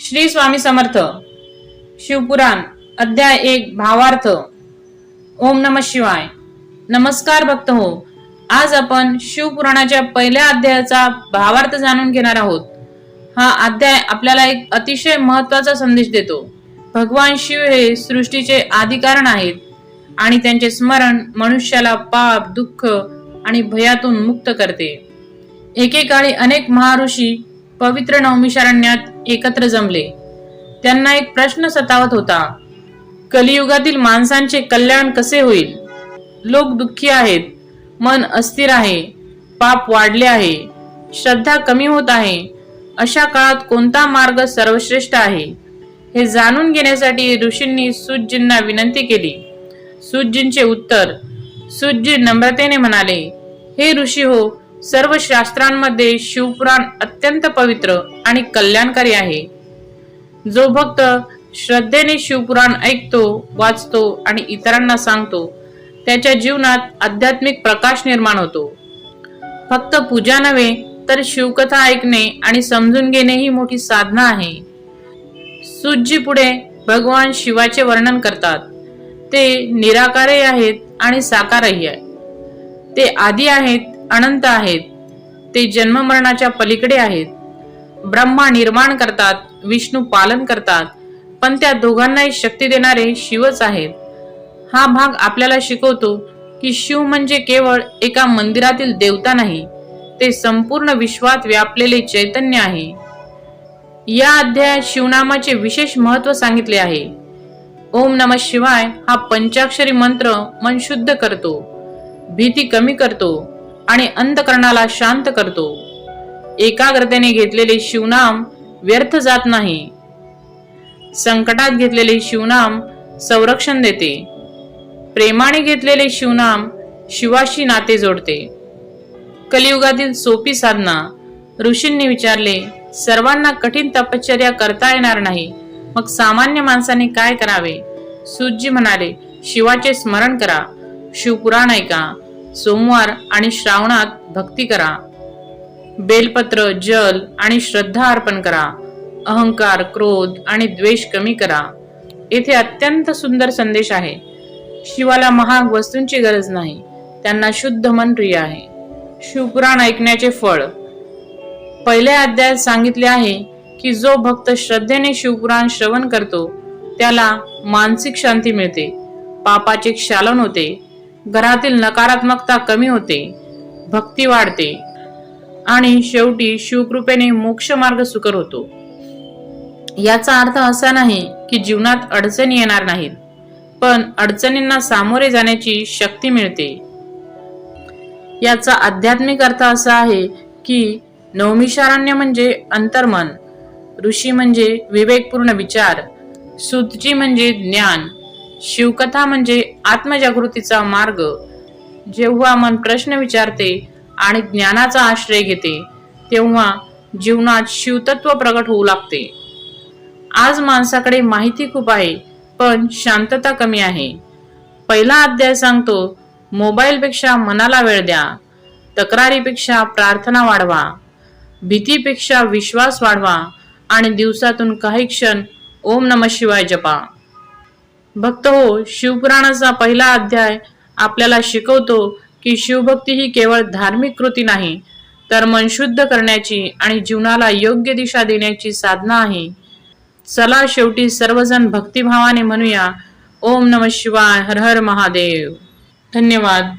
श्री स्वामी समर्थ. शिवपुराण अध्याय 1 भावार्थ. ओम नमः शिवाय. नमस्कार भक्त हो. आज आपण शिवपुराणाच्या पहिल्या अध्यायाचा भावार्थ जाणून घेणार आहोत. हा अध्याय आपल्याला एक अतिशय महत्वाचा संदेश देतो. भगवान शिव हे सृष्टीचे आदिकारण आहेत आणि त्यांचे स्मरण मनुष्याला पाप, दुःख आणि भयातून मुक्त करते. एकेकाळी अनेक महाऋषी पवित्र नवमिषारण्यात एकत्र जमले. त्यांना एक प्रश्न सतावत होता. कलियुगातील माणसांचे कल्याण कसे होईल? लोक दुःखी आहेत, मन अस्थिर आहे, पाप वाढले आहे, श्रद्धा कमी होत आहे. अशा काळात कोणता मार्ग सर्वश्रेष्ठ आहे? हे जाणून घेण्यासाठी ऋषींनी सूतजींना विनंती केली. सूतजींचे उत्तर. सूतजी नम्रतेने म्हणाले, हे ऋषी हो, सर्व शास्त्रांमध्ये शिवपुराण अत्यंत पवित्र आणि कल्याणकारी आहे. जो भक्त श्रद्धेने शिवपुराण ऐकतो, वाचतो आणि इतरांना सांगतो, त्याच्या जीवनात आध्यात्मिक प्रकाश निर्माण होतो. फक्त पूजा नव्हे तर शिवकथा ऐकणे आणि समजून घेणे ही मोठी साधना आहे. सूतजी पुढे भगवान शिवाचे वर्णन करतात. ते निराकारही आहेत आणि साकारही आहेत. ते आदी आहेत, अनंत आहेत. ते जन्म मरणाच्या पलीकडे आहेत. ब्रह्मा निर्माण करतात, विष्णू पालन करतात, पण त्या दोघांनाही शक्ती देणारे शिवच आहेत. हा भाग आपल्याला शिकवतो की शिव म्हणजे केवळ एका मंदिरातील देवता नाही, ते संपूर्ण विश्वात व्यापलेले चैतन्य आहे. या अध्यायात शिवनामाचे विशेष महत्व सांगितले आहे. ओम नमः शिवाय हा पंचाक्षरी मंत्र मन शुद्ध करतो, भीती कमी करतो आणि अंतःकरणाला शांत करतो. एकाग्रतेने घेतलेले शिवनाम व्यर्थ जात नाही. संकटात घेतलेले शिवनाम संरक्षण देते. प्रेमाने घेतलेले शिवनाम शिवाशी नाते जोडते. कलियुगातील सोपी साधना. ऋषींनी विचारले, सर्वांना कठीण तपश्चर्या करता येणार नाही, मग सामान्य माणसाने काय करावे? सूतजी म्हणाले, शिवाचे स्मरण करा, शिवपुराण ऐका, सोमवार आणि श्रावणात भक्ती करा, बेलपत्र, जल आणि श्रद्धा अर्पण करा, अहंकार, क्रोध आणि द्वेष कमी करा. येथे अत्यंत सुंदर संदेश आहे. शिवाला महाग वस्तूंची गरज नाही, त्यांना शुद्ध मन प्रिय आहे. शिवपुराण ऐकण्याचे फळ. पहिल्या अध्यायात सांगितले आहे की जो भक्त श्रद्धेने शिवपुराण श्रवण करतो त्याला मानसिक शांती मिळते, पापाचे क्षालन होते, घरातील नकारात्मकता कमी होते, भक्ती वाढते आणि शेवटी शिवकृपेने मोक्ष मार्ग सुकर होतो. याचा अर्थ असा नाही की जीवनात अडचणी येणार नाहीत, पण अडचणींना सामोरे जाण्याची शक्ती मिळते. याचा आध्यात्मिक अर्थ असा आहे की नवमिषारण्य म्हणजे अंतर्मन, ऋषी म्हणजे विवेकपूर्ण विचार, सूतजी म्हणजे ज्ञान, शिवकथा म्हणजे आत्मजागृतीचा मार्ग. जेव्हा मन प्रश्न विचारते आणि ज्ञानाचा आश्रय घेते, तेव्हा जीवनात शिवतत्व प्रकट होऊ लागते. आज माणसाकडे माहिती खूप आहे, पण शांतता कमी आहे. पहिला अध्याय सांगतो, मोबाईलपेक्षा मनाला वेळ द्या, तक्रारीपेक्षा प्रार्थना वाढवा, भीतीपेक्षा विश्वास वाढवा आणि दिवसातून काही क्षण ओम नमः शिवाय जपा. भक्त हो, शिवपुराणाचा पहिला अध्याय आपल्याला शिकवतो की शिवभक्ती ही केवळ धार्मिक कृती नाही, तर मन शुद्ध करण्याची आणि जीवनाला योग्य दिशा देण्याची साधना आहे. चला शेवटी सर्वजण भक्तिभावाने म्हणूया, ओम नमः शिवाय, हर हर महादेव. धन्यवाद.